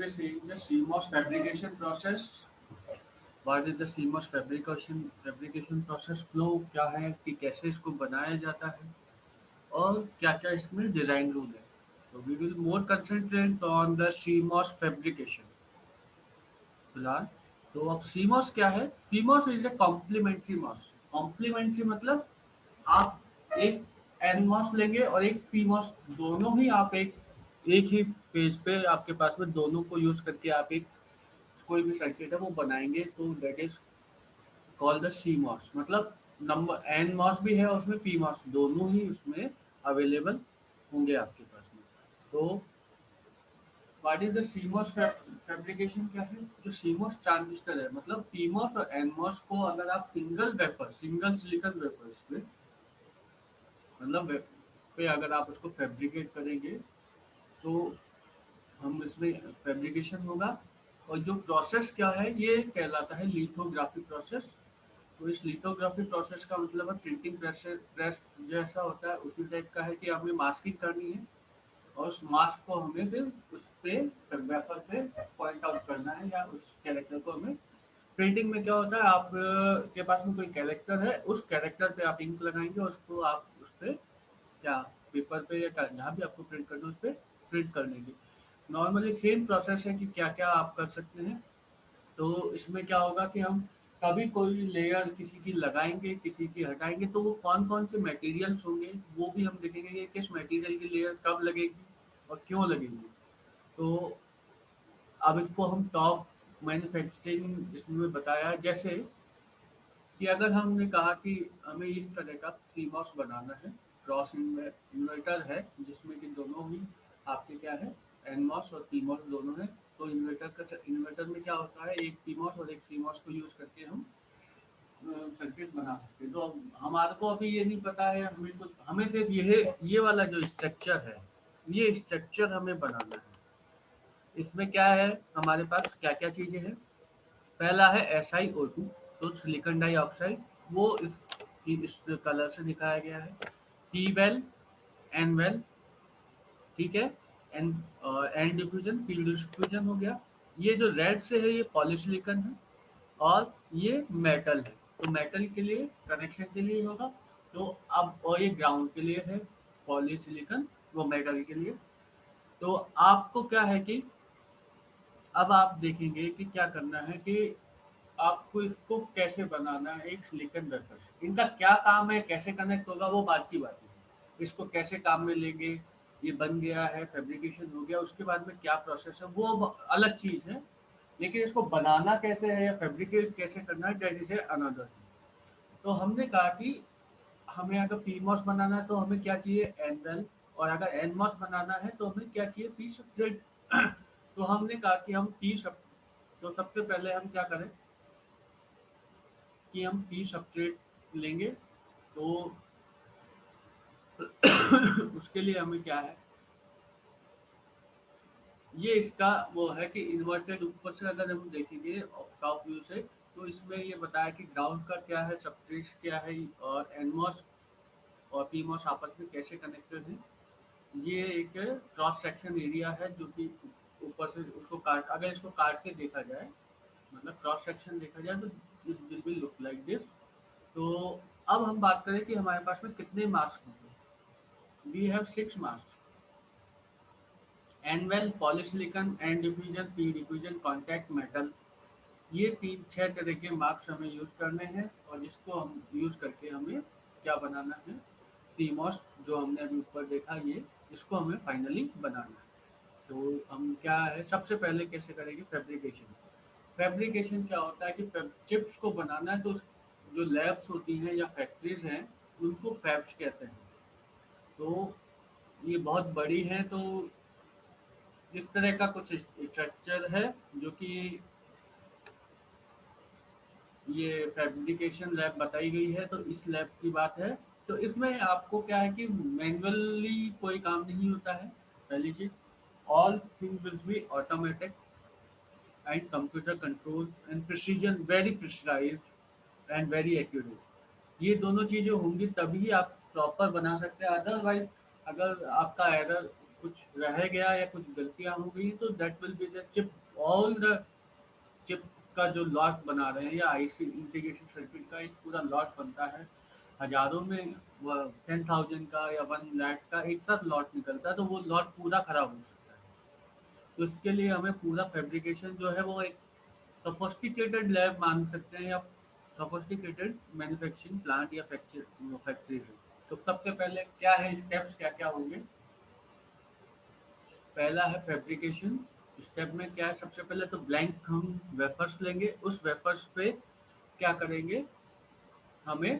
be seeing the CMOS fabrication process. What is the CMOS fabrication process flow, क्या है कि कैसे इसको बनाया जाता है और क्या क्या इसमें डिजाइन रूल है. तो we will more concentrate on the CMOS fabrication फिलहाल. तो अब CMOS क्या है? CMOS is a complementary MOS. Complementary मतलब आप एक NMOS लेंगे और एक PMOS, दोनों ही आप एक ही पेज पे आपके पास में दोनों को यूज करके आप एक कोई भी सर्किट है वो बनाएंगे, तो that is called the CMOS. मतलब नंबर NMOS भी है और उसमें PMOS, दोनों ही उसमें अवेलेबल होंगे आपके पास में. तो what is the CMOS fabrication क्या है? जो CMOS ट्रांजिस्टर है, मतलब PMOS और NMOS को अगर आप सिंगल सिलिकॉन वेफर्स पे, मतलब पे अगर आप उसको फैब्रिकेट करेंगे तो हम इसमें फैब्रिकेशन होगा. और जो प्रोसेस क्या है ये कहलाता है लिथोग्राफी प्रोसेस. तो इस लिथोग्राफी प्रोसेस का मतलब है प्रिंटिंग प्रेस जैसा होता है उसी टाइप का है कि हमें मास्किंग करनी है और उस मास्क को हमें फिर उस पे वेफर पे पॉइंट आउट करना है या उस कैरेक्टर को हमें. प्रिंटिंग में क्या होता है, आप के पास में कोई कैरेक्टर है, उस कैरेक्टर पे आप इंक लगाएंगे और उसको आप उस पे क्या पेपर पे या जहाँ भी आपको प्रिंट करना है उस पे प्रिंट कर लेंगे. नॉर्मली सेम प्रोसेस है कि क्या क्या आप कर सकते हैं. तो इसमें क्या होगा कि हम कभी कोई लेयर किसी की लगाएंगे किसी की हटाएंगे, तो वो कौन कौन से मटेरियल्स होंगे वो भी हम देखेंगे कि किस मटेरियल की लेयर कब लगेगी और क्यों लगेगी. तो अब इसको हम टॉप मैन्युफैक्चरिंग इसमें बताया, जैसे कि अगर हमने कहा कि हमें इस तरह का CMOS बनाना है, क्रॉस इन्वर्टर है जिसमें कि दोनों ही आपके क्या है, NMOS और PMOS दोनों है. तो इन्वर्टर में क्या होता है, एक PMOS और एक CMOS को यूज करके हम सर्किट बना सकते हैं. तो हमारे को अभी ये नहीं पता है, हमें सिर्फ ये वाला जो स्ट्रक्चर है ये स्ट्रक्चर हमें बनाना है. इसमें क्या है, हमारे पास क्या क्या चीजें हैं. पहला है SiO2, तो सिलिकॉन डाइऑक्साइड. वो इस कलर से दिखाया गया है. P वेल, N वेल, ठीक है. N N diffusion, field diffusion हो गया. ये जो रेड से है ये पॉलीसिलिकॉन है और ये मेटल है. तो मेटल के लिए कनेक्शन के लिए होगा. तो अब और ये ग्राउंड के लिए है पॉलीसिलिकॉन, वो मेटल के लिए. तो आपको क्या है कि अब आप देखेंगे कि क्या करना है कि आपको इसको कैसे बनाना है एक सिलिकॉन वेफर से. इनका क्या काम है, कैसे कनेक्ट होगा वो बात की बात है. इसको कैसे काम में लेंगे, ये बन गया है, फैब्रिकेशन हो गया, उसके बाद में क्या प्रोसेस है वो अलग चीज है. लेकिन इसको बनाना कैसे है या फैब्रिकेट कैसे करना है, दैट इज अनदर थिंग. तो हमने कहा कि हमें अगर PMOS बनाना है तो हमें क्या चाहिए, एनवेल. और अगर NMOS बनाना है तो हमें क्या चाहिए, पी सबस्ट्रेट. तो हमने कहा कि हम पी सब तो सबसे पहले हम क्या करें कि हम पी सबस्ट्रेट लेंगे. तो उसके लिए हमें क्या है, ये इसका वो है कि इन्वर्टेड ऊपर से अगर हम देखेंगे टॉप व्यू से, तो इसमें ये बताया कि ग्राउंड का क्या है, सबस्ट्रेट क्या है और NMOS और PMOS आपस में कैसे कनेक्टेड है. ये एक क्रॉस सेक्शन एरिया है जो कि ऊपर से उसको काट, अगर इसको काट के देखा जाए, मतलब क्रॉस सेक्शन देखा जाए तो this will be look like this. तो अब हम बात करें कि हमारे पास में कितने मास्क होंगे. We have 6 mask. N well, polysilicon, N diffusion, P diffusion, contact metal. ये 6 तरह के मार्क्स हमें यूज करने हैं और जिसको हम यूज करके हमें क्या बनाना है, CMOS जो हमने अभी ऊपर देखा, ये इसको हमें फाइनली बनाना है. तो हम क्या है, सबसे पहले कैसे करेंगे फैब्रिकेशन. फैब्रिकेशन क्या होता है कि चिप्स को बनाना है तो जो लैब्स होती हैं या फैक्ट्रीज हैं उनको फैब्स कहते हैं. तो ये बहुत बड़ी है. तो इस तरह का कुछ स्ट्रक्चर है जो कि ये फैब्रिकेशन लैब बताई गई है. तो इस लैब की बात है. तो इसमें आपको क्या है कि मैनुअली कोई काम नहीं होता है. पहली चीज, all thing will be automatic and computer control and precision, very precise and very accurate. ये दोनों चीजें होंगी तभी आप प्रॉपर बना सकते हैं. अदरवाइज अगर आपका एरर कुछ रह गया या कुछ गलतियाँ हो गई तो that will be the chip all the chip का जो लॉट बना रहे हैं या आईसी इंटीग्रेटेड सर्किट का एक पूरा लॉट बनता है हजारों में 10,000 का या 1 लाख का एक साथ लॉट निकलता है तो वो लॉट पूरा खराब हो सकता है। तो इसके लिए हमें पूरा फैब्रिकेशन जो है वो एक सोफिस्टिकेटेड लैब मान सकते हैं या सोफिस्टिकेटेड मैन्युफैक्चरिंग प्लांट या फैक्ट्री है। तो सबसे पहले क्या है स्टेप्स क्या क्या होंगे। पहला है फैब्रिकेशन। स्टेप में क्या है सबसे पहले तो ब्लैंक हम वेफर्स लेंगे उस वेफर्स पे क्या करेंगे हमें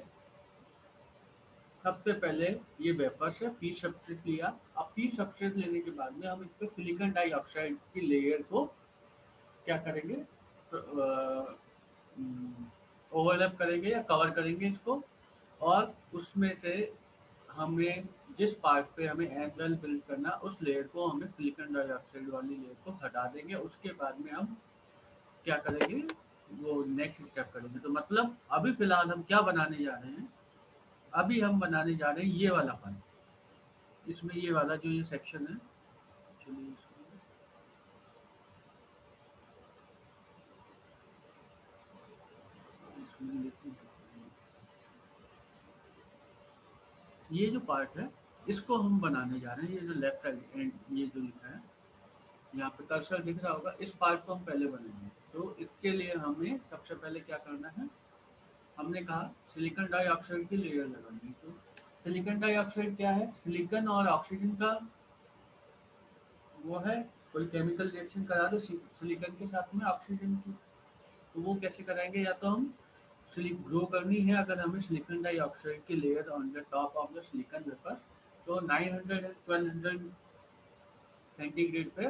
सबसे पहले ये वेफर्स है पी सबस्ट्रेट लिया। अब पी सबस्ट्रेट लेने के बाद में हम इस पे सिलिकॉन डाइऑक्साइड की लेयर को क्या करेंगे ओवरलैप करेंगे या कवर करेंगे इसको। और उसमें से हमें जिस पार्ट पे हमें एंगल बिल्ड करना उस लेयर को हमें सिलिकॉन डाइऑक्साइड वाली लेयर को हटा देंगे। उसके बाद में हम क्या करेंगे वो नेक्स्ट स्टेप करेंगे। तो मतलब अभी फिलहाल हम क्या बनाने जा रहे हैं। अभी हम बनाने जा रहे हैं ये वाला पार्ट। इसमें ये वाला जो ये सेक्शन है चलिए इसमें लिखते हैं। ये जो पार्ट है इसको हम बनाने जा रहे हैं। ये जो लेफ्ट एंड ये जो लिखा है यहाँ पे कर्सर दिख रहा होगा इस पार्ट को हम पहले बनाएंगे। तो इसके लिए हमें सबसे पहले क्या करना है। हमने कहा सिलिकॉन डाइऑक्साइड की लेयर लगानी है। तो सिलिकॉन डाइऑक्साइड क्या है सिलिकॉन और ऑक्सीजन का वो है कोई केमिकल रिएक्शन करा दो सिलिकॉन के साथ में ऑक्सीजन की। तो वो कैसे कराएंगे या तो हम सिलिक ग्रो करनी है अगर हमें सिलिकॉन डाइऑक्साइड की layer on the top of the silicon vapour. तो 900 एंड 1200 सेंटीग्रेड पे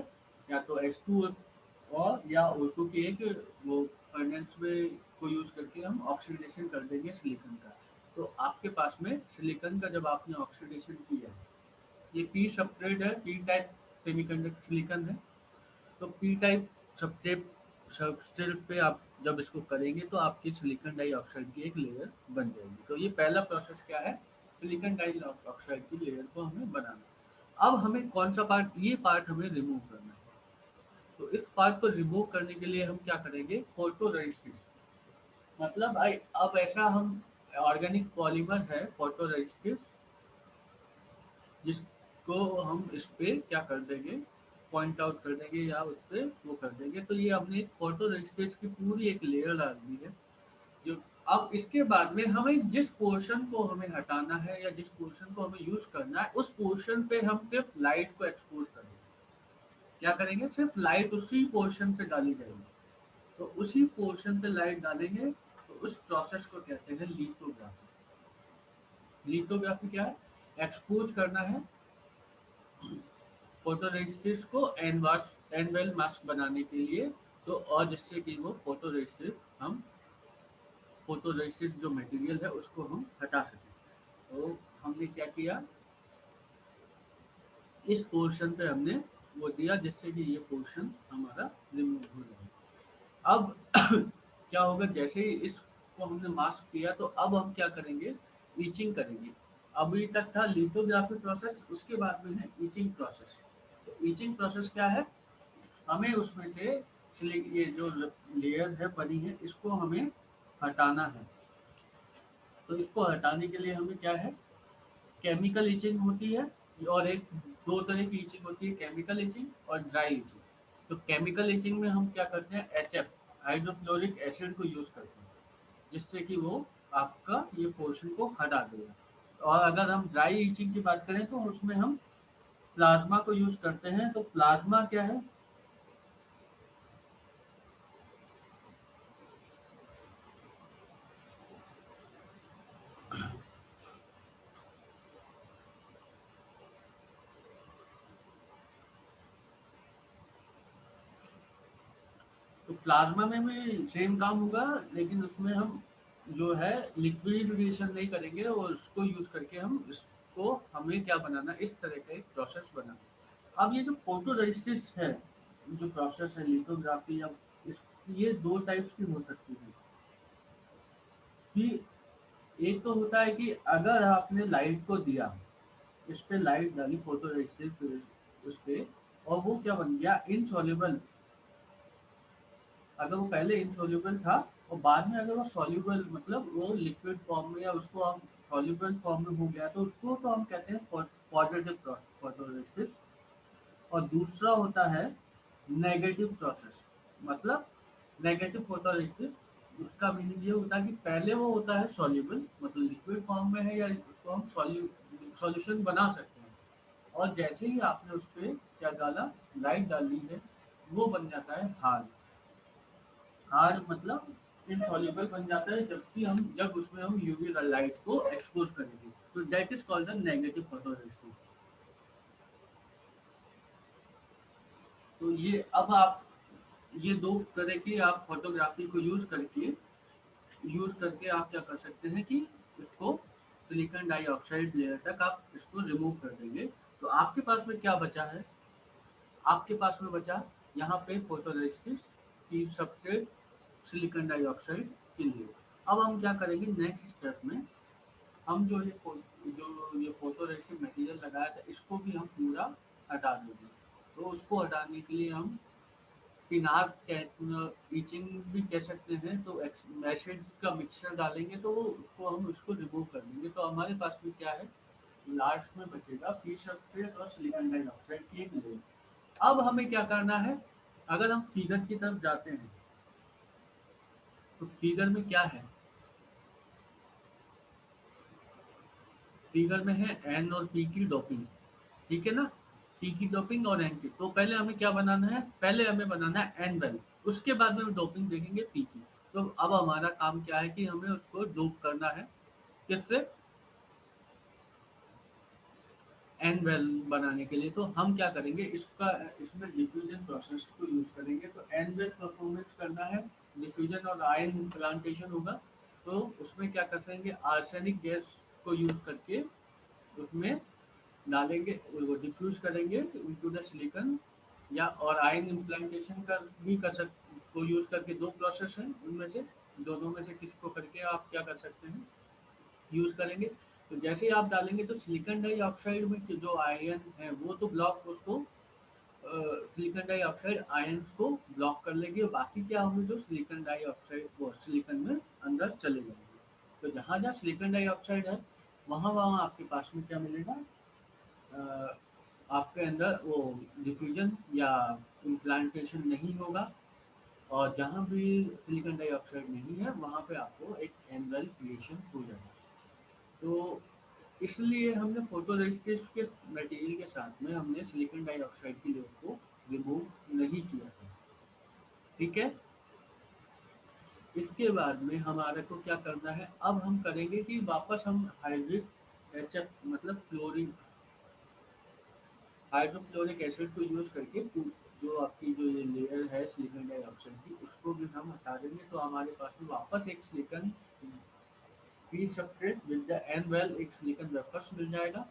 या तो H2 और या O2 की एक वो फर्नेस में को यूज करके हम ऑक्सीडेशन कर देंगे सिलिकॉन का। तो आपके पास में सिलिकॉन का जब आपने ऑक्सीडेशन किया है ये पी सबस्ट्रेट है पी टाइप सेमीकंडक्टर सिलिकॉन है। तो पी टाइप सबस्ट्रेट सबस्ट्रेट पे आप जब इसको करेंगे तो आपकी सिलिकॉन डाइऑक्साइड की एक लेयर बन जाएगी। तो ये पहला प्रोसेस क्या है सिलिकॉन डाइऑक्साइड की लेयर को हमें बनाना। अब हमें कौन सा पार्ट ये पार्ट हमें रिमूव करना है। तो इस पार्ट को रिमूव करने के लिए हम क्या करेंगे फोटो रजिस्ट्रेशन। मतलब अब ऐसा हम ऑर्गेनिक पॉलीमर है फोटो रजिस्टिव जिसको हम इस पे क्या कर देंगे पॉइंट आउट कर देंगे या उस पे वो कर देंगे। तो ये हमने एक फोटो रजिस्टेज की पूरी एक लेयर डाल दी है। जो अब इसके बाद में हमें जिस पोर्शन को हमें हटाना है या जिस पोर्शन को हमें यूज करना है उस पोर्शन पे हम सिर्फ लाइट को एक्सपोज करेंगे। क्या करेंगे सिर्फ लाइट उसी पोर्शन पे डाली जाएगी। तो उसी पोर्शन पे लाइट डालेंगे तो उस प्रोसेस को कहते हैं लिथोग्राफी। लिथोग्राफी क्या है एक्सपोज करना है फोटोरेसिस्ट को एन वेल मास्क बनाने के लिए। तो और जिससे कि वो फोटोरेसिस्ट हम फोटोरेसिस्ट जो मटेरियल है उसको हम हटा सकें। तो हमने क्या किया इस पोर्शन पे हमने वो दिया जिससे कि ये पोर्शन हमारा रिमूव हो जाए। अब क्या होगा जैसे ही इसको हमने मास्क किया तो अब हम क्या करेंगे ईचिंग करेंगे। अभी तक था लिथोग्राफी प्रोसेस उसके बाद में है ईचिंग प्रोसेस। तो ईचिंग प्रोसेस क्या है हमें उसमें से ये जो लेयर है बनी है इसको हमें हटाना है। तो इसको हटाने के लिए हमें क्या है केमिकल ईचिंग होती है और एक दो तरह की ईचिंग होती है केमिकल ईचिंग और ड्राई ईचिंग। तो केमिकल ईचिंग में हम क्या करते हैं HF हाइड्रोक्लोरिक एसिड को यूज करते हैं जिससे कि वो आपका ये पोर्शन को हटा देगा। और अगर हम ड्राई ईचिंग की बात करें तो उसमें हम प्लाज्मा को यूज करते हैं। तो प्लाज्मा क्या है तो प्लाज्मा में भी सेम काम होगा लेकिन उसमें हम जो है लिक्विडिफिकेशन नहीं करेंगे और उसको यूज करके हम इसको हमें क्या बनाना इस तरह का एक प्रोसेस बनाना। अब ये जो फोटो रजिस्टिस है जो प्रोसेस है लिथोग्राफी या इस ये दो टाइप्स की हो सकती है कि एक तो होता है कि अगर आपने लाइट को दिया इस पे लाइट डाली फोटो रजिस्टिव उस पे, और वो क्या बन गया, इनसॉल्युबल। अगर वो पहले इनसॉल्युबल था और बाद में अगर वो सॉल्युबल मतलब वो लिक्विड फॉर्म में या उसको हम सॉल्युबल फॉर्म में हो गया, तो उसको तो हम कहते हैं पॉजिटिव फोटोरेसिस्ट। और दूसरा होता है नेगेटिव प्रोसेस, मतलब नेगेटिव फोटोरेसिस्ट। उसका मीनिंग ये होता है कि पहले वो होता है सॉल्युबल, मतलब लिक्विड फॉर्म में है या उसको हम सॉल्यूशन बना सकते हैं, और जैसे ही आपने उस पर क्या डाला, लाइट डाली है, वो बन जाता है हार्ड। हार्ड मतलब इनसॉल्युबल बन जाता है, जबकि हम जब उसमें हम यूवी लाइट को एक्सपोज करेंगे, तो that is called the negative photoresist. तो ये अब आप ये दो तरह की आप फोटोग्राफी को यूज करके आप क्या कर सकते हैं कि इसको सिलिकॉन डाइऑक्साइड लेयर तक आप इसको रिमूव कर देंगे। तो आपके पास में क्या बचा है, आपके पास में बचा यहाँ पे फोटोरेसिस्ट की सबस्ट्रेट सिलिकॉन डाइऑक्साइड के लिए। अब हम क्या करेंगे नेक्स्ट स्टेप में, हम जो ये फोटोरेसिस्ट मटेरियल लगाया था इसको भी हम पूरा हटा देंगे। तो उसको हटाने के लिए हम किनार ईचिंग भी कह सकते हैं, तो एसिड का मिक्सचर डालेंगे, तो वो उसको हम उसको रिमूव कर देंगे। तो हमारे पास में क्या है, लास्ट में बचेगा पी सब्सट्रेट और सिलिकॉन डाइऑक्साइड की एक लेयर। अब हमें क्या करना है, अगर हम फिगर की तरफ जाते हैं तो फिगर में क्या है, फिगर में है एन और पी की डोपिंग, ठीक है ना। पी की डोपिंग और एन की, तो पहले हमें क्या बनाना है, पहले हमें बनाना है एन वेल, उसके बाद में डोपिंग देखेंगे पी की। तो अब हमारा काम क्या है कि हमें उसको डोप करना है, किससे, एन वेल बनाने के लिए। तो हम क्या करेंगे, इसका इसमें डिफ्यूजन प्रोसेस को यूज करेंगे। तो एन वेल परफॉर्मेंस करना है, डिफ्यूजन और आयन इम्प्लांटेशन होगा। तो उसमें क्या करेंगे, आर्सेनिक गैस को यूज करके उसमें डालेंगे, वो डिफ्यूज करेंगे इनटू द सिलिकॉन, या और आयन इम्प्लांटेशन का भी कर सक को यूज करके। दो प्रोसेस हैं उनमें से, दोनों में से किसी को करके आप क्या कर सकते हैं, यूज करेंगे। तो जैसे ही आप डालेंगे तो सिलिकॉन डाइऑक्साइड में जो आयन है वो तो ब्लॉक उसको सिलिकॉन डाइऑक्साइड आयंस को ब्लॉक कर लेंगे, और बाकी क्या होंगे, जो सिलिकॉन डाइऑक्साइड वो सिलिकॉन में अंदर चले जाएंगे। तो जहाँ जहाँ सिलिकॉन डाइऑक्साइड है वहाँ वहाँ आपके पास में क्या मिलेगा, अ, आपके अंदर वो डिफ्यूजन या इम्प्लांटेशन नहीं होगा। और जहाँ भी सिलिकॉन डाइऑक्साइड नहीं है वहाँ पे आपको एक एंगल क्रिएशन हो जाएगा। तो इसलिए हमने फोटोरेसिस्ट के मटेरियल के साथ में हमने सिलिकॉन डाइऑक्साइड की लेयर को रिमूव नहीं किया था, ठीक है। इसके बाद में हमारे को क्या करना है, अब हम करेंगे कि वापस हम हाइड्रिक एच मतलब फ्लोरिन हाइड्रोक्लोरिक एसिड को यूज करके जो आपकी जो ये लेयर है सिलिकॉन डाइऑक्साइड की उसको भी हम हटा देंगे। तो हमारे पास में वापस एक silicon P substrate with the N well, एक सिलिकॉन वेफर्स मिल जाएगा,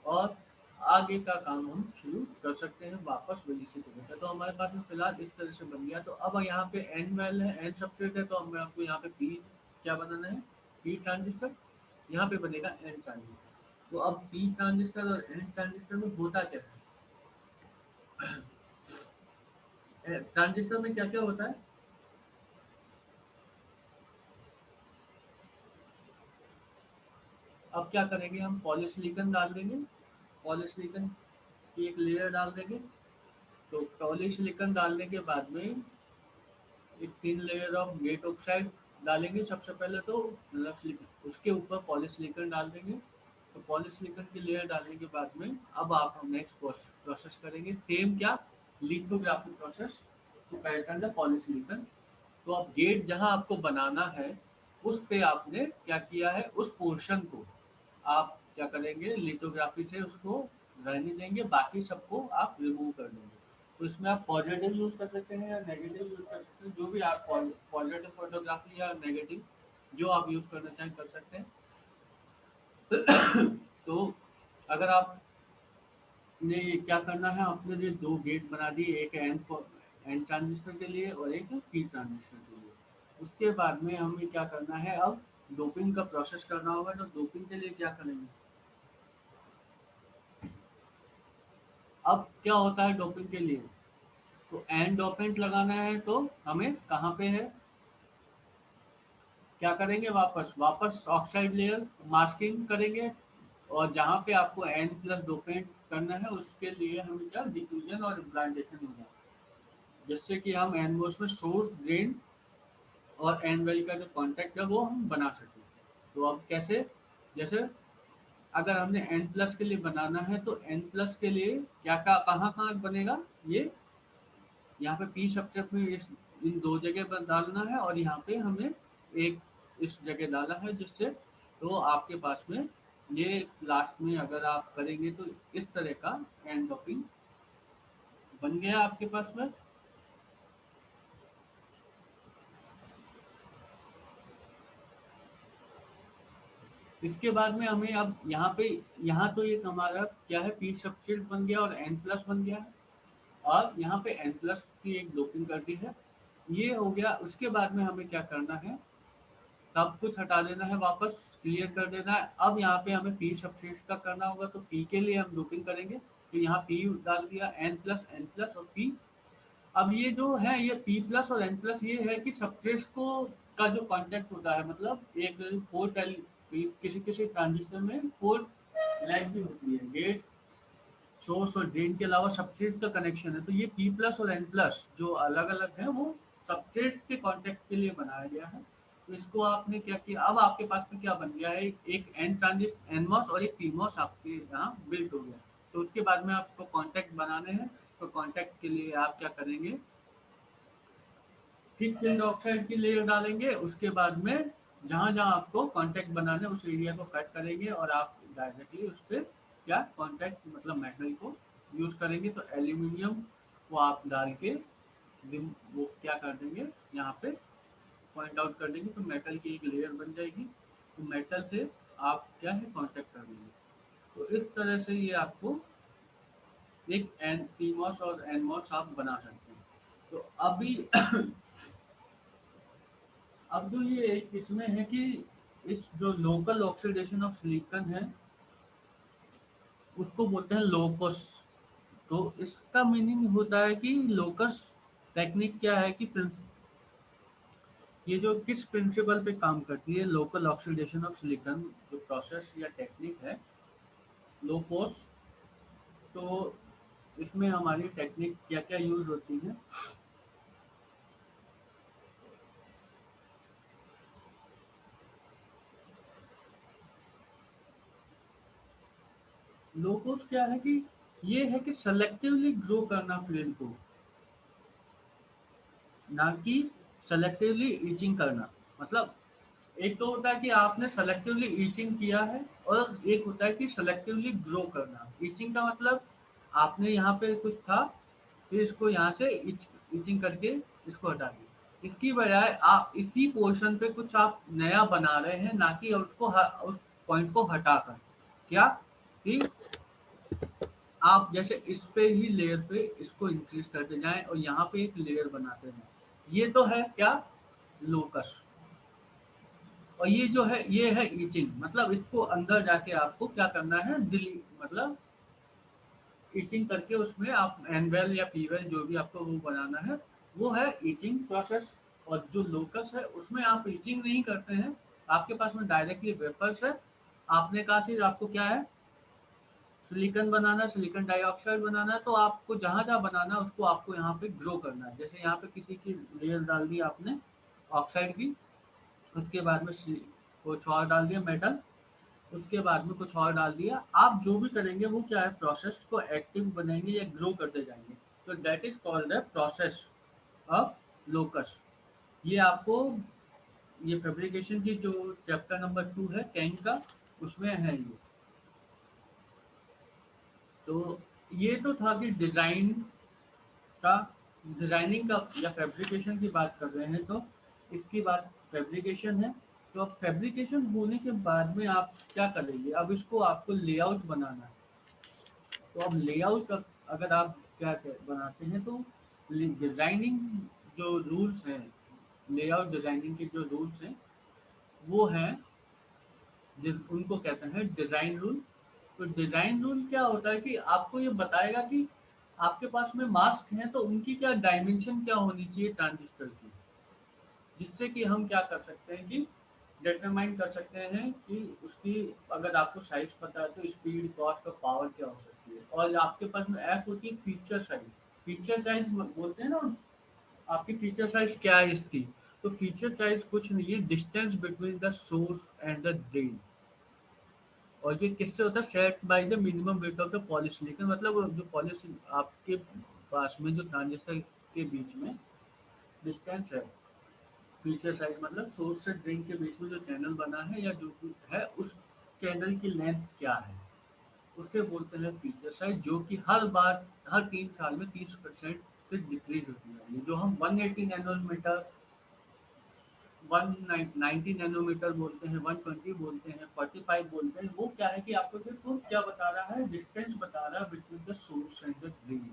और आगे का काम हम शुरू कर सकते हैं वापस वही से करेंगे। तो हमारे पास में फिलहाल इस तरह से बन गया। तो अब यहाँ पे एन वेल है, एन सब्सट्रेट है, तो हमें आपको यहाँ पे पी क्या बनाना है, पी ट्रांजिस्टर। यहाँ पे बनेगा एन ट्रांजिस्टर। तो अब पी ट्रांजिस्टर और एन ट्रांजिस्टर में होता क्या है, ट्रांजिस्टर में क्या क्या होता है। अब क्या करेंगे, हम पॉलीसिलिकॉन डाल देंगे, पॉलीसिलिकॉन की एक लेयर डाल देंगे। तो पॉलीसिलिकॉन डालने के बाद में एक thin layer of gate oxide डालेंगे सबसे पहले, तो मतलब उसके ऊपर पॉलीसिलिकॉन डाल देंगे। तो पॉलीसिलिकॉन की लेयर डालने के बाद में अब आप हम नेक्स्ट प्रोसेस करेंगे, सेम क्या, lithography process to pattern the polysilicon. तो अब गेट जहां आपको बनाना है उस पे आपने क्या किया है, उस पोर्शन को आप क्या करेंगे, लिथोग्राफी से उसको रहने देंगे, बाकी सबको आप रिमूव कर देंगे। तो इसमें आप पॉजिटिव यूज कर सकते हैं या नेगेटिव यूज कर सकते हैं, जो भी आप पॉजिटिव फोटोग्राफी या नेगेटिव जो आप यूज करना चाहें कर सकते हैं। तो अगर आप ने क्या करना है, आपने ये दो गेट बना दिए, एक एन ट्रांजिस्टर के लिए और एक पी ट्रांजिस्टर के लिए। उसके बाद में हमें क्या करना है, अब डोपिंग का प्रोसेस करना होगा। तो डोपिंग के लिए क्या करेंगे, अब क्या होता है डोपिंग के लिए, तो एंड डोपेंट लगाना है तो हमें कहाँ पे है, क्या करेंगे, वापस वापस ऑक्साइड लेयर मास्किंग करेंगे, और जहाँ पे आपको एन प्लस डोपेंट करना है उसके लिए हमें क्या डिफ्यूजन और इम्प्लांटेशन होना है, जिससे कि हम एनमोस में सोर्स ड्रेन और एन वेल का जो कॉन्टैक्ट है वो हम बना सकें। तो अब कैसे, जैसे अगर हमने एन प्लस के लिए बनाना है तो एन प्लस के लिए क्या कहाँ कहाँ बनेगा, ये यहाँ पे पी सब्जेक्ट में इन दो जगह पर डालना है, और यहाँ पे हमें एक इस जगह डाला है, जिससे तो आपके पास में ये लास्ट में अगर आप करेंगे तो इस तरह का एंड टॉपिंग बन गया आपके पास में। इसके बाद में हमें अब यहाँ पे, यहाँ तो एक हमारा क्या है, पी सब्जेक्ट बन गया और एन प्लस बन गया है, और यहाँ पे एन प्लस की एक डोपिंग कर दी है, ये हो गया। उसके बाद में हमें क्या करना है, सब कुछ हटा देना है, वापस क्लियर कर देना है। अब यहाँ पे हमें पी सब्सट्रेट का करना होगा, तो पी के लिए हम लूपिंग करेंगे, तो यहाँ पी डाल दिया, एन प्लस और पी। अब ये जो है ये पी प्लस और एन प्लस ये है कि सब्सट्रेट को का जो कांटेक्ट होता है, मतलब एक फोर किसी किसी ट्रांजिस्टर में फोर लाइन भी होती है, गेट सोर्स और ड्रेन के अलावा सब्सट्रेट का कनेक्शन है, तो ये पी प्लस और एन प्लस जो अलग अलग है वो सब्सट्रेट के कॉन्टेक्ट के लिए बनाया गया है। तो इसको आपने क्या किया, अब आपके पास में क्या बन गया है, एक एन ट्रांजिस्ट एनमॉस और एक पीमॉस आपके यहाँ बिल्ट हो गया। तो उसके बाद में आपको कॉन्टैक्ट बनाने हैं, तो कॉन्टैक्ट के लिए आप क्या करेंगे, थिक फिल्म ऑक्साइड की लेयर डालेंगे, उसके बाद में जहाँ जहाँ आपको कॉन्टैक्ट बनाना है उस एरिया को कट करेंगे, और आप डायरेक्टली उस पर क्या कॉन्टैक्ट मतलब मेटल को यूज़ करेंगे, तो एल्यूमिनियम को आप डाल के वो क्या कर देंगे, यहाँ पे पॉइंट आउट कर देंगे, तो मेटल की एक लेयर बन जाएगी, तो मेटल से आप क्या है कॉन्टैक्ट कर देंगे। तो इस तरह से ये आपको एक एन पीमॉस और एनमॉस आप बना सकते हैं। तो अभी अब जो ये इसमें है कि इस जो लोकल ऑक्सीडेशन ऑफ सिलिकॉन है उसको बोलते हैं लोकस। तो इसका मीनिंग होता है कि लोकस टेक्निक क्या है कि ये जो किस प्रिंसिपल पे काम करती है, लोकल ऑक्सीडेशन ऑफ सिलिकॉन जो प्रोसेस या टेक्निक है लोकोस। तो इसमें हमारी टेक्निक क्या क्या यूज होती है, लोकोस क्या है कि ये है कि सेलेक्टिवली ग्रो करना फ्लेम को, ना कि सेलेक्टिवली ईचिंग करना। मतलब एक तो होता है कि आपने सेलेक्टिवली ईचिंग किया है, और एक होता है कि सेलेक्टिवली ग्रो करना। ईचिंग का मतलब आपने यहाँ पे कुछ था, फिर इसको यहाँ से ईचिंग करके इसको हटा दिया, इसकी बजाय आप इसी पोर्शन पे कुछ आप नया बना रहे हैं, ना कि उसको उस पॉइंट को हटाकर क्या कि आप जैसे इस पे ही लेयर पे इसको इंक्रीज करते जाएं और यहाँ पे एक लेयर बनाते हैं, ये तो है क्या लोकस। और ये जो है ये है ईचिंग, मतलब इसको अंदर जाके आपको क्या करना है, दिली मतलब ईचिंग करके उसमें आप एनवेल या पीवेल जो भी आपको वो बनाना है, वो है ईचिंग प्रोसेस। और जो लोकस है उसमें आप ईचिंग नहीं करते हैं, आपके पास में डायरेक्टली वेफर्स है। आपने कहा कि आपको क्या है, सिलिकॉन बनाना, सिलिकॉन डाइऑक्साइड बनाना है, तो आपको जहाँ जहाँ बनाना है उसको आपको यहाँ पे ग्रो करना है। जैसे यहाँ पे किसी की लेयर डाल दी आपने ऑक्साइड की, उसके बाद में कुछ और डाल दिया मेटल, उसके बाद में कुछ और डाल दिया, आप जो भी करेंगे वो क्या है, प्रोसेस को एक्टिव बनेंगे या ग्रो करते जाएंगे। तो that is called the process of locus. ये आपको ये फैब्रिकेशन की जो चैप्टर नंबर 2 है 10 का, उसमें है ये। तो ये तो था कि डिज़ाइन का, डिज़ाइनिंग का या फैब्रिकेशन की बात कर रहे हैं, तो इसकी बात फैब्रिकेशन है। तो अब फैब्रिकेशन होने के बाद में आप क्या करेंगे, अब इसको आपको लेआउट बनाना है। तो अब लेआउट अगर आप क्या बनाते हैं, तो डिज़ाइनिंग जो रूल्स हैं, लेआउट डिज़ाइनिंग के जो रूल्स हैं वो हैं, उनको कहते हैं डिज़ाइन रूल। तो डिज़ाइन रूल क्या होता है कि आपको ये बताएगा कि आपके पास में मास्क है तो उनकी क्या डायमेंशन क्या होनी चाहिए ट्रांजिस्टर की, जिससे कि हम क्या कर सकते हैं कि डिटरमाइन कर सकते हैं कि उसकी, अगर आपको साइज पता है तो स्पीड, कॉस्ट और पावर क्या हो सकती है। और आपके पास में एफ होती है फीचर साइज। फीचर साइज बोलते हैं ना, आपकी फीचर साइज क्या है इसकी। तो फीचर साइज कुछ नहीं है, distance between the source and the drain. और ये किससे होता है, set by the minimum weight of the polysilicon. मतलब जो पॉलिश आपके पास में जो ट्रांजिस्टर के बीच में डिस्टेंस है, फीचर साइज मतलब सोर्स से ड्रेन के बीच में जो चैनल बना है या जो भी है, उस चैनल की लेंथ क्या है, उसे बोलते हैं फीचर साइज, जो कि हर बार हर 3 साल में 30% से डिक्रीज होती है। जो हम 180 नैनोमीटर, 190 नैनोमीटर बोलते हैं, 120 बोलते हैं, 45 बोलते हैं, वो क्या है कि आपको सिर्फ वो क्या बता रहा है, डिस्टेंस बता रहा है between the source and the drain.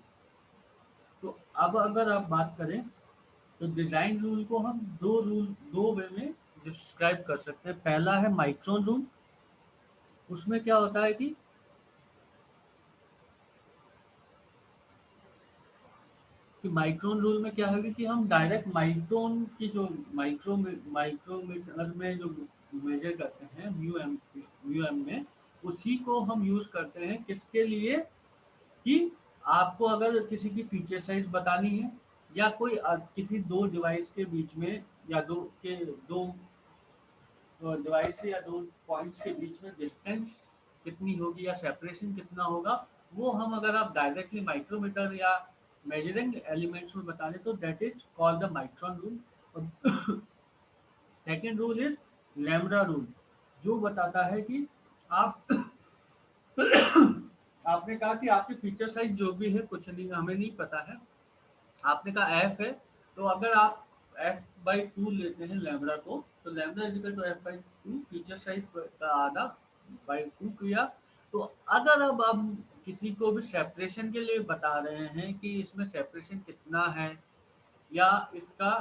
तो अब अगर आप बात करें तो डिजाइन रूल को हम दो वे में डिस्क्राइब कर सकते हैं। पहला है माइक्रोन रूल। उसमें क्या होता है कि माइक्रोन रूल में क्या है कि हम डायरेक्ट माइक्रोन की जो माइक्रोमीटर में जो मेजर करते हैं म्यू एम में, उसी को हम यूज करते हैं किसके लिए, कि आपको अगर किसी की फीचर साइज बतानी है, या कोई किसी दो डिवाइस के बीच में, या दो डिवाइस या दो पॉइंट्स के बीच में डिस्टेंस कितनी होगी या सेपरेशन कितना होगा, वो हम अगर आप डायरेक्टली माइक्रोमीटर या मेजरिंग एलिमेंट्स में बता दें तो that is called the micron rule. और second rule is lambda rule, जो बताता है कि आप आपने कहा कि आपकी फीचर साइज जो भी है कुछ नहीं, हमें नहीं पता है। आपने कहा एफ है, तो अगर आप एफ बाई टू लेते हैं लैम्ब्डा को, तो lambda equal to F by two, feature size का आधा बाई टू किया। तो अगर अब हम किसी को भी सेपरेशन के लिए बता रहे हैं कि इसमें सेपरेशन कितना है, या इसका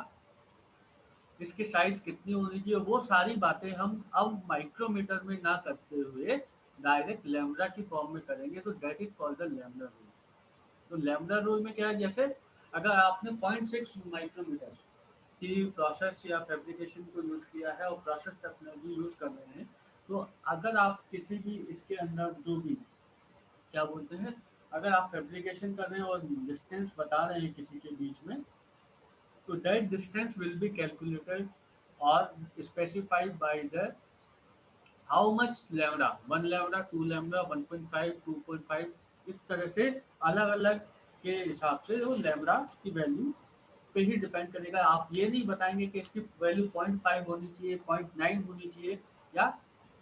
इसकी साइज कितनी होनी चाहिए, वो सारी बातें हम अब माइक्रोमीटर में ना करते हुए डायरेक्ट लैम्ब्डा की फॉर्म में करेंगे, तो that is called the lambda rule. तो लैम्ब्डा रूल में क्या है, जैसे अगर आपने 0.6 माइक्रोमीटर की प्रोसेस या फैब्रिकेशन को यूज किया है और प्रोसेस टेक्नोलॉजी यूज कर रहे हैं, तो अगर आप किसी भी इसके अंदर जो भी क्या बोलते हैं, अगर आप फैब्रिकेशन कर रहे हैं और डिस्टेंस बता रहे हैं किसी के बीच में, तो that distance will be calculated और specified by the how much lambda, 1 lambda, 2 lambda, 1.5, 2.5, इस तरह से अलग अलग के हिसाब से वो लैम्डा की वैल्यू पे ही डिपेंड करेगा। आप ये नहीं बताएंगे कि इसकी वैल्यू 0.5 होनी चाहिए, 0.9 होनी चाहिए, या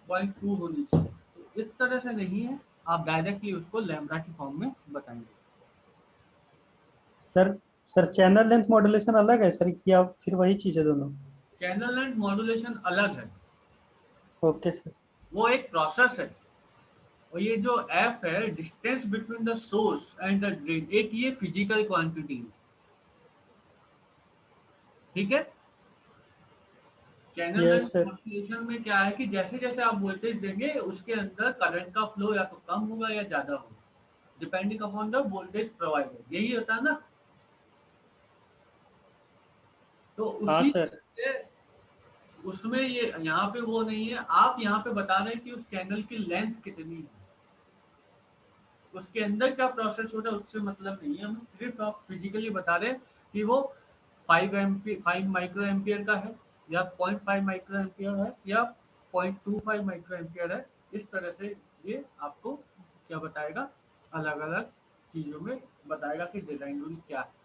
0.2 होनी चाहिए। तो इस तरह से नहीं है, आप डायरेक्टली उसको लैम्डा की फॉर्म में बताएंगे। Sir sir channel length modulation अलग है सर, कि आप फिर वही चीज है दोनों? चैनल एंड मॉड्यूलेशन अलग है, ओके सर। वो एक प्रोसेस है। और ये जो एफ है, distance between the source and the drain, एक ये फिजिकल क्वांटिटी है, ठीक है। Channel yes and sir. Modulation में क्या है कि जैसे जैसे आप वोल्टेज देंगे उसके अंदर करंट का फ्लो या तो कम होगा या ज्यादा होगा, depending upon the voltage provided, यही होता है ना। तो हाँ उसी सर। से उसमें ये यहाँ पे वो नहीं है, आप यहाँ पे बता रहे हैं कि उस चैनल की लेंथ कितनी है, उसके अंदर क्या प्रोसेस हो रहा है उससे मतलब नहीं है, हम सिर्फ आप फिजिकली बता रहे हैं कि वो 5 माइक्रो एम्पियर का है, या 0.5 माइक्रो एम्पियर है, या 0.25 माइक्रो एम्पियर है। इस तरह से ये आपको क्या बताएगा, अलग अलग चीज़ों में बताएगा कि डिजाइन रूल क्या है।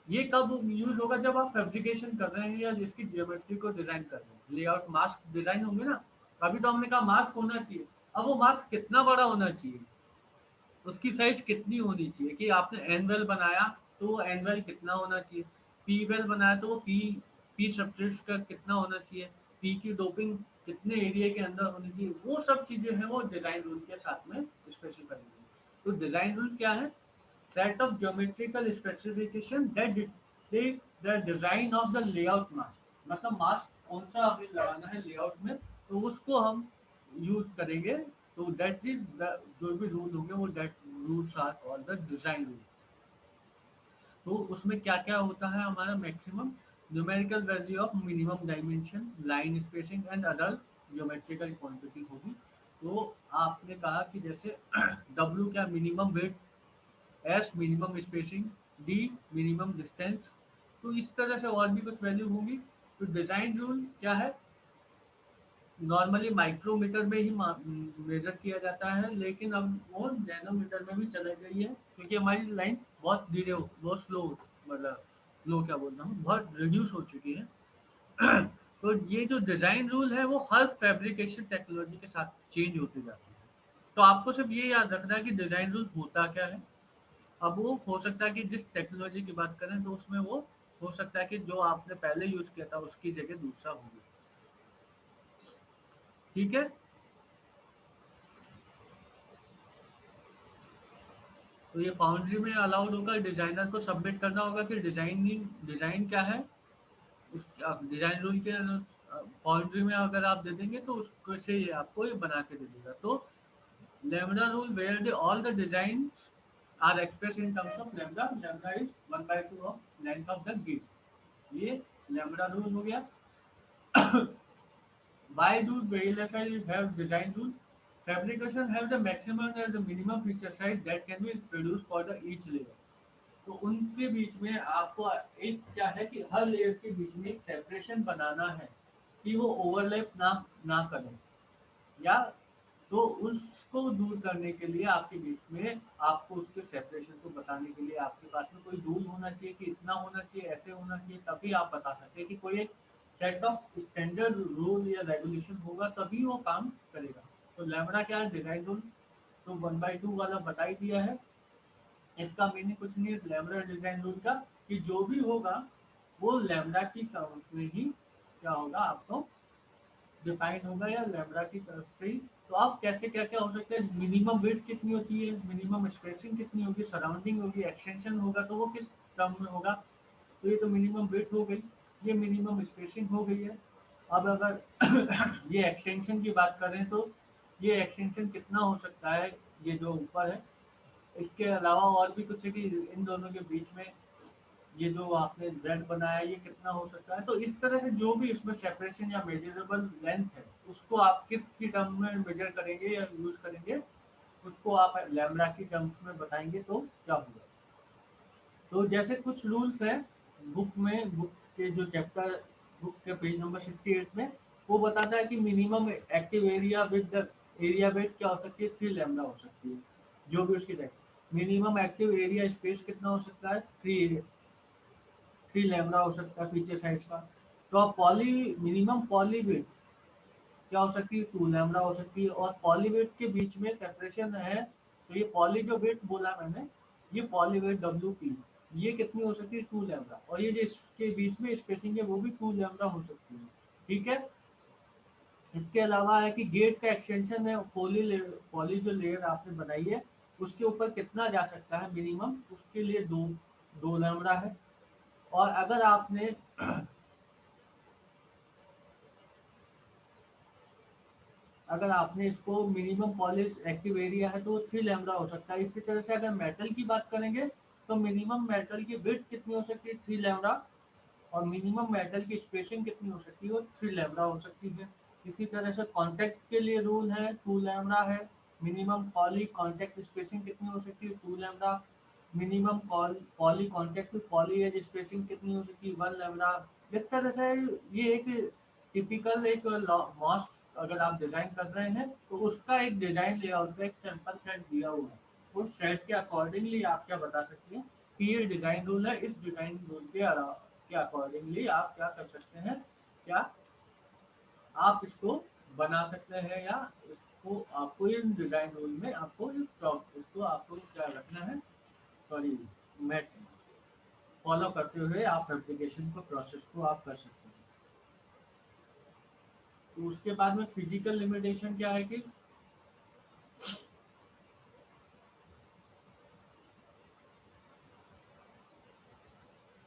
ये कब यूज होगा, जब आप फैब्रिकेशन कर रहे हैं या जिसकी जियोमेट्री को डिजाइन कर रहे हैं, लेआउट मास्क डिजाइन होंगे ना। अभी तो हमने कहा मास्क होना चाहिए, अब वो मास्क कितना बड़ा होना चाहिए, उसकी साइज कितनी होनी चाहिए, कि आपने एन वेल बनाया तो वो एन वेल कितना होना चाहिए, पी वेल बनाया तो वो पी सब्सट्रेट का कितना होना चाहिए, पी की डोपिंग कितने एरिया के अंदर होनी चाहिए, वो सब चीजें हैं वो डिजाइन रूल के साथ में स्पेसिफाई होंगी। तो डिजाइन रूल क्या है, set of geometrical specification that dictate the design of the layout mask. मतलब मास्क कौन सा हमें लगाना है लेआउट में, तो उसको हम यूज करेंगे। तो दैट इज जो भी रूल होंगे वो that rules are called the design rule. तो उसमें क्या क्या होता है हमारा maximum numerical value of minimum dimension, line spacing and other geometrical quantity होगी। तो आपने कहा कि जैसे डब्ल्यू क्या minimum width, S minimum spacing, D minimum distance. तो इस तरह से और भी कुछ वैल्यू होंगी। तो डिजाइन रूल क्या है, नॉर्मली माइक्रोमीटर में ही मेजर किया जाता है, लेकिन अब वो नैनोमीटर में भी चला गई है, क्योंकि हमारी लाइन बहुत धीरे बहुत स्लो, मतलब स्लो क्या बोल रहा हूँ, बहुत रिड्यूस हो चुकी है। तो ये जो डिजाइन रूल है वो हर फैब्रिकेशन टेक्नोलॉजी के साथ चेंज होते जाते हैं। तो आपको सिर्फ ये याद रखना है कि डिजाइन रूल होता क्या है। अब वो हो सकता है कि जिस टेक्नोलॉजी की बात करें तो उसमें वो हो सकता है कि जो आपने पहले यूज किया था उसकी जगह दूसरा होगी। ठीक है। तो ये फाउंड्री में अलाउड होगा, डिजाइनर को सबमिट करना होगा कि डिजाइन क्या है। उस डिजाइन रूल के फाउंड्री में अगर आप दे देंगे तो उसको से ये आपको ये बना के दे देगा। तो lambda rule where all the designs are expressed in terms of lambda, lambda is 1/2 of length of the gate। ये lambda rule हो गया। Why do VLSI have design rule? Fabrication have the maximum and the minimum feature size that can be produced for the each layer। तो उनके बीच में आपको एक क्या है कि हर लेयर के बीच में एक सेपरेशन बनाना है कि वो ओवरलैप ना ना करें, या तो उसको दूर करने के लिए आपके बीच में आपको उसके सेपरेशन को बताने के लिए आपके पास में कोई रूल होना चाहिए कि इतना होना चाहिए, ऐसे होना चाहिए, तभी आप बता सकते हैं कि कोई एक सेट ऑफ स्टैंडर्ड रूल या रेगुलेशन होगा तभी वो काम करेगा। तो लैम्बडा क्या है, डिजाइन रूल। तो 1/2 वाला बता ही दिया है। इसका मीनिंग कुछ नहीं है लैम्बडा डिजाइन रूल का, कि जो भी होगा वो लैम्बडा की टर्म्स में ही क्या होगा आपको डिफाइन होगा, या लैम्बडा की तरफ से ही। तो आप कैसे क्या क्या हो सकता है, मिनिमम विड्थ कितनी होती है, मिनिमम स्पेसिंग कितनी होगी, सराउंडिंग होगी, एक्सटेंशन होगा तो वो किस टर्म में होगा। तो ये तो मिनिमम विड्थ हो गई, ये मिनिमम स्पेसिंग हो गई है। अब अगर ये एक्सटेंशन की बात करें तो ये एक्सटेंशन कितना हो सकता है, ये जो ऊपर है। इसके अलावा और भी कुछ है कि इन दोनों के बीच में ये जो आपने रेड बनाया ये कितना हो सकता है। तो इस तरह से जो भी इसमें सेपरेशन या मेजरेबल लेंथ है उसको आप किस की टर्म में मेजर करेंगे या यूज करेंगे, उसको आप लैम्बडा की टर्म्स में बताएंगे तो क्या होगा। तो जैसे कुछ रूल्स हैं बुक के जो चैप्टर, बुक के पेज नंबर 68 में वो बताता है कि minimum active area with the area width क्या हो सकती है, 3 लैम्बडा हो सकती है। जो भी उसकी मिनिमम एक्टिव एरिया स्पेस कितना हो सकता है, 3 लैम्बडा हो सकता है फीचर साइज का। तो अब पॉली मिनिमम पॉली वेट क्या हो सकती है, 2 लैम्बडा हो सकती है। और पॉली वेट के बीच में सेपरेशन है, तो ये पॉली जो वेट बोला मैंने, ये पॉली वेट डब्ल्यू पी, ये कितनी हो सकती है, 2 लैम्बडा। और ये जो इसके बीच में स्पेसिंग है वो भी 2 लैम्बडा हो सकती है। ठीक है। इसके अलावा है कि गेट का एक्सटेंशन है, पॉली जो लेयर आपने बनाई है उसके ऊपर कितना जा सकता है मिनिमम, उसके लिए 2 लैम्बडा है। और अगर आपने इसको मिनिमम पॉलिश एक्टिव एरिया है तो 3 लैम्बडा हो सकता है। इसी तरह से अगर मेटल की बात करेंगे तो मिनिमम मेटल की विड्थ कितनी हो सकती है, 3 लैम्बडा। और मिनिमम मेटल की स्पेसिंग कितनी हो सकती है, वो 3 लैम्बडा हो सकती है। इसी तरह से कॉन्टैक्ट के लिए रूल है, 2 लैम्बडा है। मिनिमम पॉली कॉन्टैक्ट स्पेसिंग कितनी हो सकती है, 2 lambda. Minimum poly contact poly edge spacing कितनी हो सकती है, 1 लैम्बडा। इस तरह से ये एक टिपिकल एक मॉस्ट अगर आप डिजाइन कर रहे हैं तो उसका एक डिजाइन लेआउट का एक सैंपल सेट दिया हुआ है। उस सेट के अकॉर्डिंगली आप क्या बता सकते हैं कि ये डिजाइन रूल है, इस डिजाइन रूल के अकॉर्डिंगली आप क्या कर सकते हैं, क्या आप इसको बना सकते हैं, या इसको आपको इन डिजाइन रूल में आपको इसको आपको क्या रखना है, सॉरी मैट फॉलो करते हुए आप एप्लीकेशन को प्रोसेस को आप कर सकते हैं। तो उसके बाद में फिजिकल लिमिटेशन क्या है कि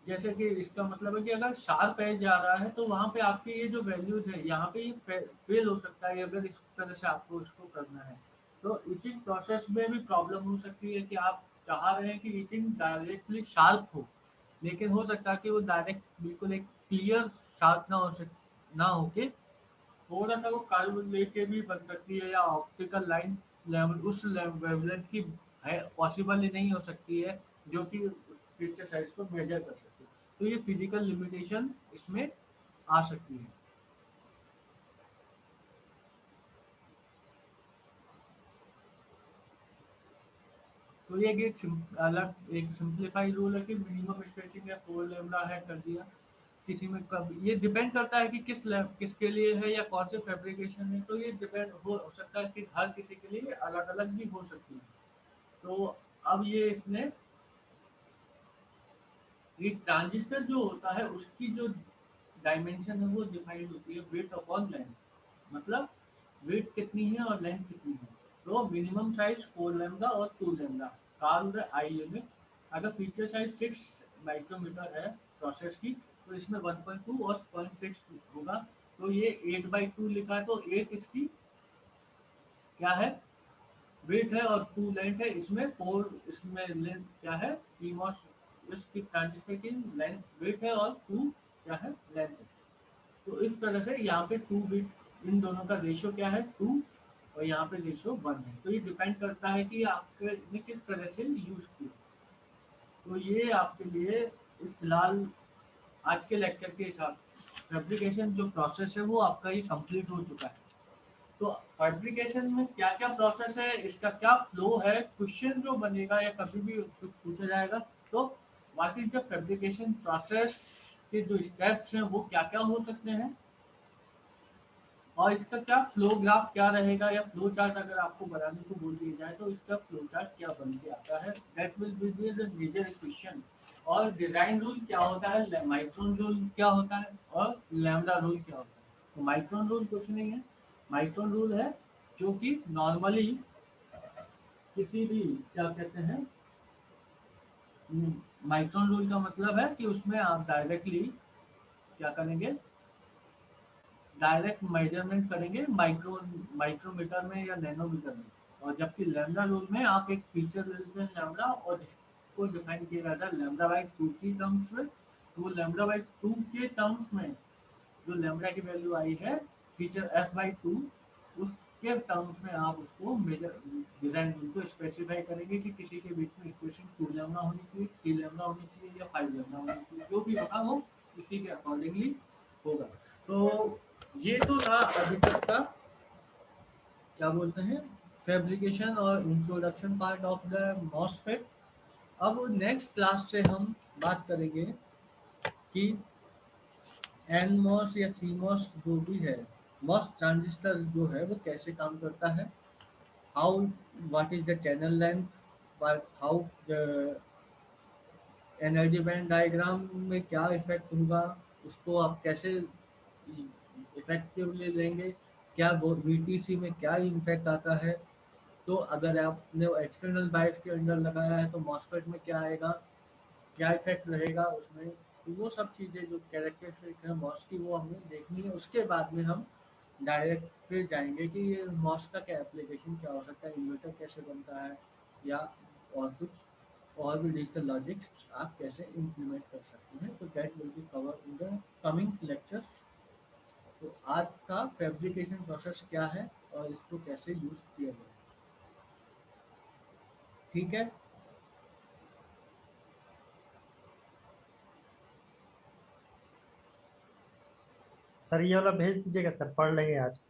जैसे कि इसका मतलब है कि अगर शार्प एज जा रहा है तो वहां पे आपके ये जो वैल्यूज है यहाँ पे ये फेल हो सकता है अगर इस तरह से आपको इसको करना है। तो इचिंग प्रोसेस में भी प्रॉब्लम हो सकती है कि आप चाह रहे हैं कि इचिंग डायरेक्टली शार्प हो, लेकिन हो सकता है कि वो डायरेक्ट बिल्कुल एक क्लियर शार्प ना होके थोड़ा सा वो कार्व लेके भी बन सकती है, या ऑप्टिकल लाइन लेवल उस वेवलेंथ की है पॉसिबल ही नहीं हो सकती है जो कि पिक्चर साइज को मेजर कर सके। तो ये फिजिकल लिमिटेशन इसमें आ सकती है। तो ये एक अलग एक सिंप्लीफाई रूल है कि मिनिमम स्पेसिंग या 4 लैम्डा है कर दिया। किसी में कब ये डिपेंड करता है कि किसके लिए है या कौन से फैब्रिकेशन है, तो ये डिपेंड हो सकता है कि हर किसी के लिए अलग अलग भी हो सकती है। तो अब ये इसने ये ट्रांजिस्टर जो होता है उसकी जो डायमेंशन है वो डिफाइंड होती है वेट अपॉन लेंथ। मतलब वेट कितनी है और लेंथ कितनी है। तो मिनिमम साइज 4 लैम्डा और 2 लैम्डा कार्व्ड आई लिमिट। अगर फीचर साइज 6 माइक्रोमीटर है प्रोसेस की, तो इसमें 1.2 और 0.6 होगा। तो ये 8/2 लिखा है, तो 8 इसकी क्या है वेट है और 2 लेंथ है। इसमें 4 इसमें लेंथ क्या है पीमॉस इसकी ट्रांजिस्टर की लेंथ वेट है और 2 क्या है लेंथ है। तो इस तरह से यहाँ पे 2 बिट इन दोनों का रेशियो क्या है 2 और यहाँ पे रेशियो 1 है। तो ये डिपेंड करता है कि आपके ने किस तरह से यूज किया। तो ये आपके लिए इस फिलहाल आज के लेक्चर के हिसाब से फैब्रिकेशन जो प्रोसेस है वो आपका ये कंप्लीट हो चुका है। तो फैब्रिकेशन में क्या क्या प्रोसेस है, इसका क्या फ्लो है, क्वेश्चन जो बनेगा या कभी भी कुछ पूछा जाएगा तो what is the fabrication process के जो स्टेप्स हैं वो क्या क्या हो सकते हैं, और इसका क्या फ्लो ग्राफ क्या रहेगा, या फ्लो चार्ट अगर आपको बनाने को बोल दिया जाए तो इसका फ्लो चार्ट क्या बन के आता है, that will be the major question. और डिजाइन रूल क्या होता है, माइक्रोन रूल क्या होता है, और लैम्डा रूल क्या होता है। तो माइक्रोन रूल कुछ नहीं है, माइक्रोन रूल है जो कि नॉर्मली किसी भी क्या कहते हैं, माइक्रोन रूल का मतलब है कि उसमें आप डायरेक्टली क्या करेंगे, डायरेक्ट मेजरमेंट करेंगे माइक्रोमीटर में या नैनोमीटर में। और जबकि लैम्डा रूल में आप एक फीचर ले लेते हैं लैम्डा और जिसको डिफाइन किया जाता है लैम्डा बाई 2 की टर्म्स में। तो लैम्डा बाई 2 के टर्म्स में जो लैम्डा की वैल्यू आई है फीचर f/2 उसके टर्म्स में आप उसको मेजर डिजाइन रूल को स्पेसिफाई करेंगे कि किसी के बीच में स्पेसिंग 2 लैम्डा होनी चाहिए, 3 लैम्डा होनी चाहिए या 5 लैम्डा होनी चाहिए, जो भी होगा वो इसी के अकॉर्डिंगली होगा। तो ये तो था अभी तक का क्या बोलते हैं फैब्रिकेशन और introduction part of the MOSFET. अब नेक्स्ट क्लास से हम बात करेंगे कि एनमॉस या सीमॉस जो भी है, मॉस ट्रांजिस्टर जो है वो कैसे काम करता है, how what is the channel length, how energy band diagram में क्या इफेक्ट होगा, उसको आप कैसे इफेक्टिवली लेंगे, क्या वीटीसी में क्या इम्पैक्ट आता है। तो अगर आपने एक्सटर्नल बायस के अंदर लगाया है तो मॉसफेट में क्या आएगा, क्या इफेक्ट रहेगा उसमें। तो वो सब चीज़ें जो कैरेक्टरिस्टिक है मॉस की वो हमें देखनी है। उसके बाद में हम डायरेक्ट फिर जाएंगे कि ये मॉस का क्या एप्लीकेशन क्या हो सकता है, इन्वर्टर कैसे बनता है, या और कुछ और भी डिजिटल लॉजिक्स आप कैसे इम्प्लीमेंट कर सकते हैं। तो that will B cover in the coming lectures. तो आज का फैब्रिकेशन प्रोसेस क्या है और इसको कैसे यूज किया जाए, ठीक है। सर ये वाला भेज दीजिएगा सर, पढ़ लेंगे आज।